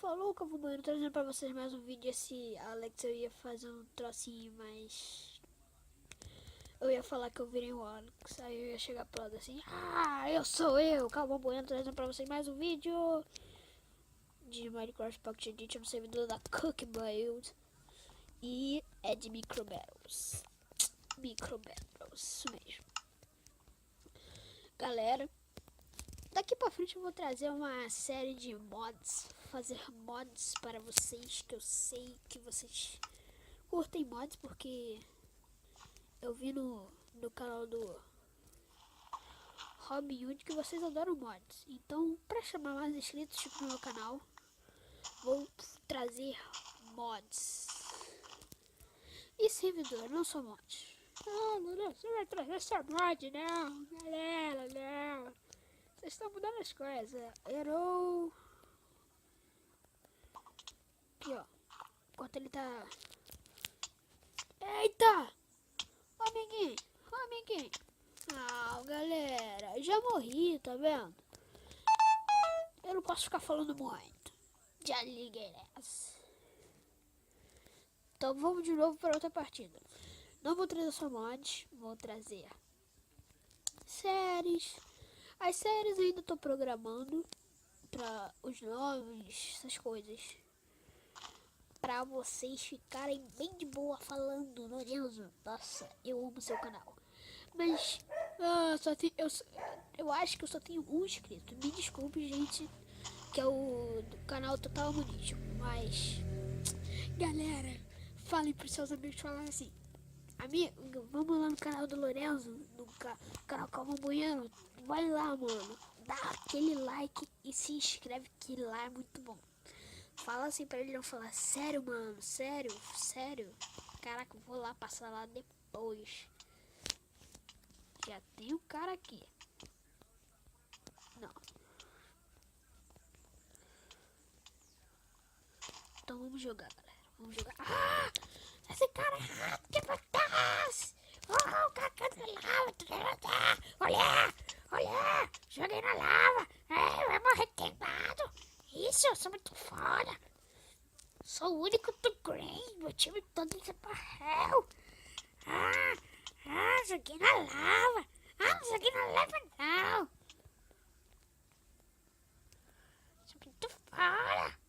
falou, Cavumano, trazendo pra vocês mais um vídeo. Esse Alex, eu ia fazer um trocinho, mas eu ia falar que eu virei o Alex. Aí eu ia chegar pro lado assim: ah, eu, Calvão Bueno, trazendo pra vocês mais um vídeo de Minecraft Pocket Edition no servidor da Cook Build. E é de Micro Battles. Micro Battles, isso mesmo. Galera, daqui pra frente eu vou trazer uma série de mods, fazer mods para vocês, que eu sei que vocês curtem mods, porque eu vi no canal do Hobby Hood que vocês adoram mods. Então, para chamar mais inscritos no meu canal, vou trazer mods. E servidor, não só mods. Não, você vai trazer só mod, não, galera, não. Vocês estão mudando as coisas. Errou. Aqui, ó. Enquanto ele tá... Eita! Ô, amiguinho. Ô, amiguinho. Ah, galera. Já morri, tá vendo? Eu não posso ficar falando muito. Já liguei nessa. Então vamos de novo para outra partida. Não vou trazer só mods. Vou trazer séries. As séries ainda tô programando para os nomes, essas coisas, para vocês ficarem bem de boa falando. Lorenzo, nossa, eu amo seu canal. Mas eu acho que eu só tenho um inscrito. Me desculpe, gente, que é o do canal Total Munition. Mas, galera, falem pros seus amigos falarem assim: amigo, vamos lá no canal do Lorenzo, no canal Calma Bueno. Vai lá, mano. Dá aquele like e se inscreve, que lá é muito bom. Fala assim pra ele não falar: sério, mano, sério, sério. Caraca, eu vou lá passar lá depois. Já tem um cara aqui. Não. Então vamos jogar, galera. Vamos jogar. Ah! Esse cara é rato, que fantasma! Oh, o cara caiu na lava. Olha! Olha! Joguei na lava. É, vai morrer queimado. Isso, eu sou muito foda. Sou o único do Green. Meu time todo desaparreceu. Joguei na lava. Não joguei na lava, não. Sou muito foda.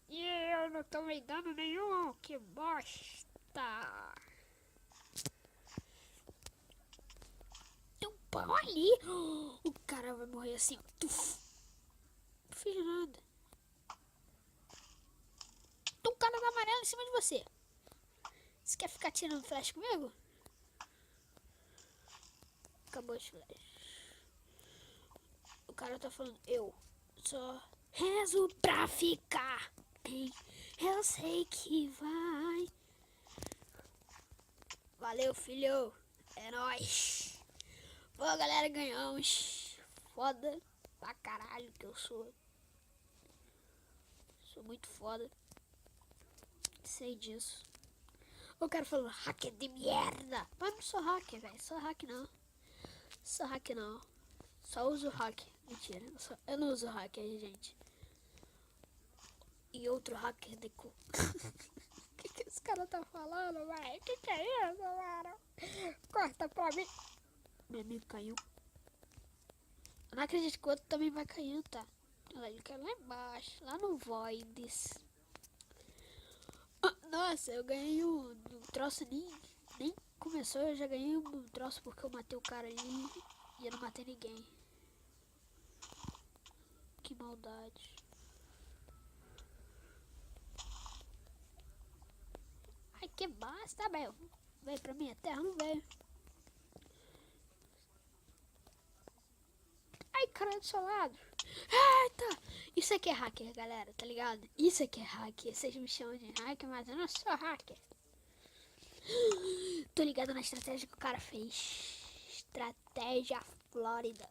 E eu não tomei dano nenhum. Que bosta. Tem um pão ali. O cara vai morrer assim, ó. Tuf. Não fiz nada. Tem um cara da amarela em cima de você. Você quer ficar tirando flash comigo? Acabou os flash. O cara tá falando: eu só rezo pra ficar bem. Eu sei que vai. Valeu, filho. É nóis. Pô, galera, ganhamos. Foda pra caralho que eu sou. Sou muito foda. Sei disso. O cara falou: hacker de merda. Mas não sou hacker, velho. Sou hack não. Sou hack não. Só uso hack. Mentira. Eu não uso hacker, gente. E outro hacker de cu. O que esse cara tá falando, velho? Que é isso, mano? Corta pra mim. Meu amigo caiu. Eu não acredito que o outro também vai caindo, tá? Ele caiu lá embaixo, lá no Voids. Nossa, eu ganhei um troço, nem começou, eu já ganhei um troço porque eu matei o cara ali e eu não matei ninguém. Que maldade. Ai, que basta, meu. Veio pra minha terra, não veio. Ai, cara do seu lado. Eita! Isso aqui é hacker, galera, tá ligado? Isso aqui é hacker. Vocês me chamam de hacker, mas eu não sou hacker. Tô ligado na estratégia que o cara fez. Estratégia Flórida.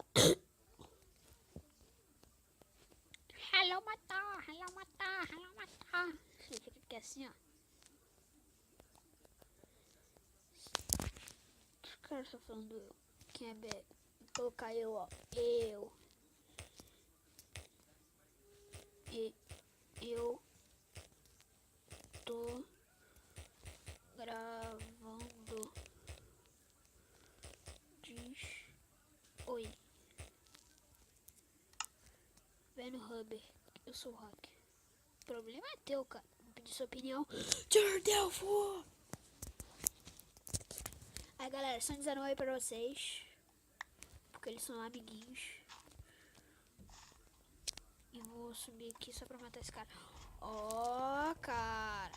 Hello, matar, hello, matar, hello, matar. Fica aqui assim, ó. Os caras estão falando eu. Quem é B? Vou colocar eu, ó. Eu. Ben Huber. Eu sou o Rock. O problema é teu, cara. Vou pedir sua opinião. Jordelfo! Aí, galera, só dizendo um oi pra vocês. Porque eles são amiguinhos. E vou subir aqui só pra matar esse cara. Ó, cara.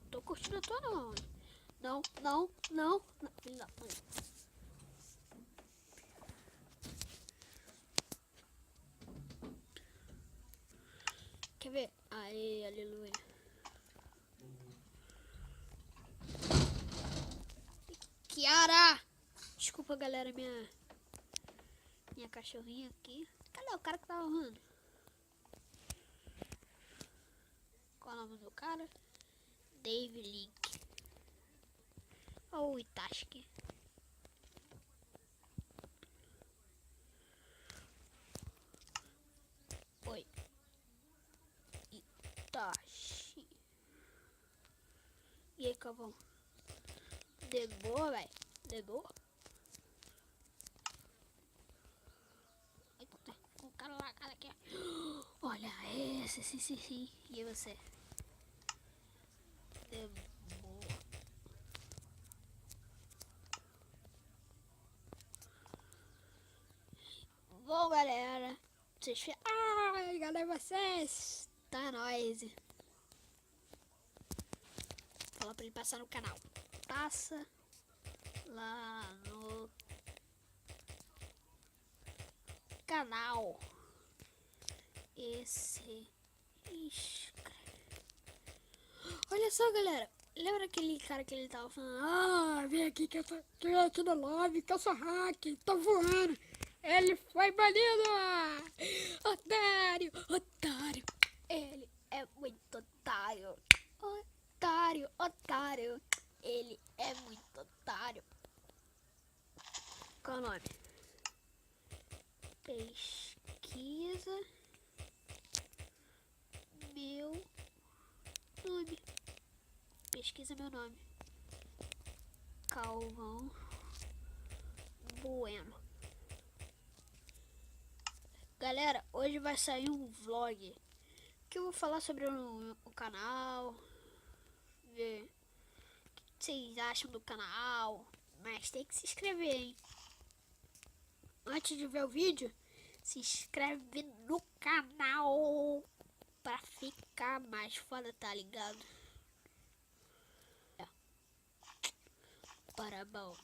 Tô curtindo a tua não. Não. Filho da mãe. Quer ver? Aê, aleluia. Kiara! Desculpa, galera, minha cachorrinha aqui. Cadê o cara que tava arrumando? Qual é o nome do cara? Dave Link. Ou Itachi. Oi. Itachi. E aí, Cavão? De boa, velho? De boa? O cara lá, cara aqui. Olha esse, sim. E você? De boa. Bom, galera. Ai, galera, vocês. Tá nóis. Fala pra ele passar no canal. Passa lá no canal. Esse inscreve. Olha só, galera. Lembra aquele cara que ele tava falando? Ah, vem aqui que eu tô na live, que eu sou hack, tô voando. Ele foi banido! Otário! Ele é muito otário. Otário! Ele é muito otário. Qual o nome? Pesquisa meu nome. Pesquisa meu nome. Calvão Bueno. Galera, hoje vai sair um vlog que eu vou falar sobre o canal, ver o que vocês acham do canal, mas tem que se inscrever, hein? Antes de ver o vídeo, se inscreve no canal pra ficar mais foda, tá ligado? Para bom.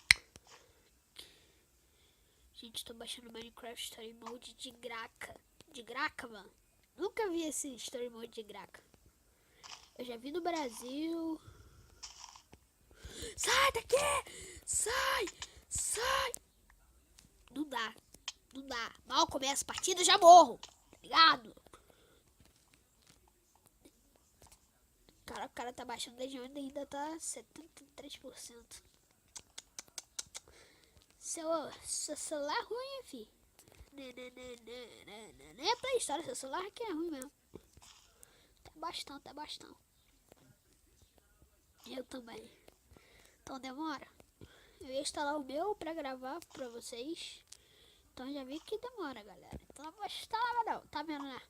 Gente, tô baixando Minecraft Story Mode de graca. De graca, mano. Nunca vi esse Story Mode de graca. Eu já vi no Brasil. Sai daqui! Sai! Não dá. Mal começa a partida, já morro. Tá ligado? Cara, o cara tá baixando legião e ainda tá 73%. Seu celular é ruim, fi. Nem é Play Store, seu celular que é ruim mesmo. Tá bastante. Eu também. Então demora. Eu ia instalar o meu pra gravar pra vocês. Então já vi que demora, galera. Então não vou instalar não. Tá vendo, né?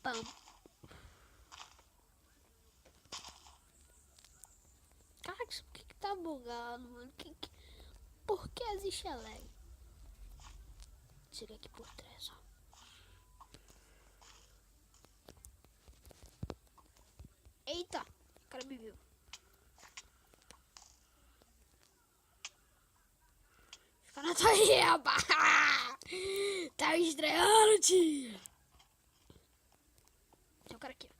Pam. Cara, isso que tá bugado, mano? Por que existe a lag? Tira aqui por trás, ó. Eita, o cara me viu. Fica na tua reba. Tá me estreando, tio. Tem um cara aqui, ó.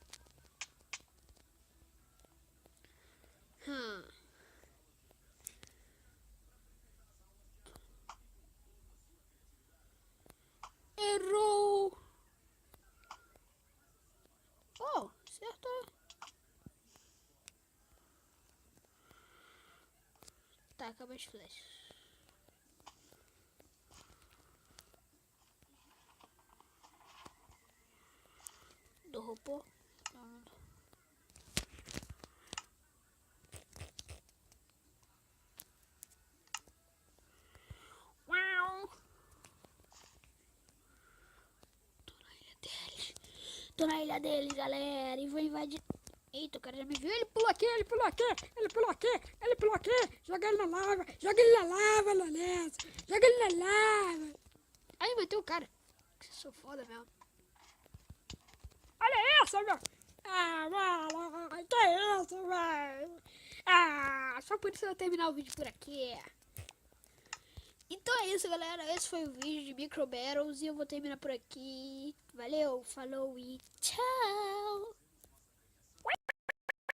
Errou. Oh, acertou. Tá, acabou as flechas. Do robô. Tô na ilha dele, galera, e vou invadir. Eita, o cara já me viu. Ele pulou aqui, ele pulou aqui, ele pulou aqui, ele pulou aqui. Joga ele na lava, joga ele na lava, Lourenço. Joga ele na lava. Aí bateu o cara. Eu sou foda mesmo. Olha isso, meu. Ah, mano, que isso, velho. Ah, só por isso eu vou terminar o vídeo por aqui. Então é isso, galera. Esse foi o vídeo de Micro Battles e eu vou terminar por aqui. Valeu, falou e tchau.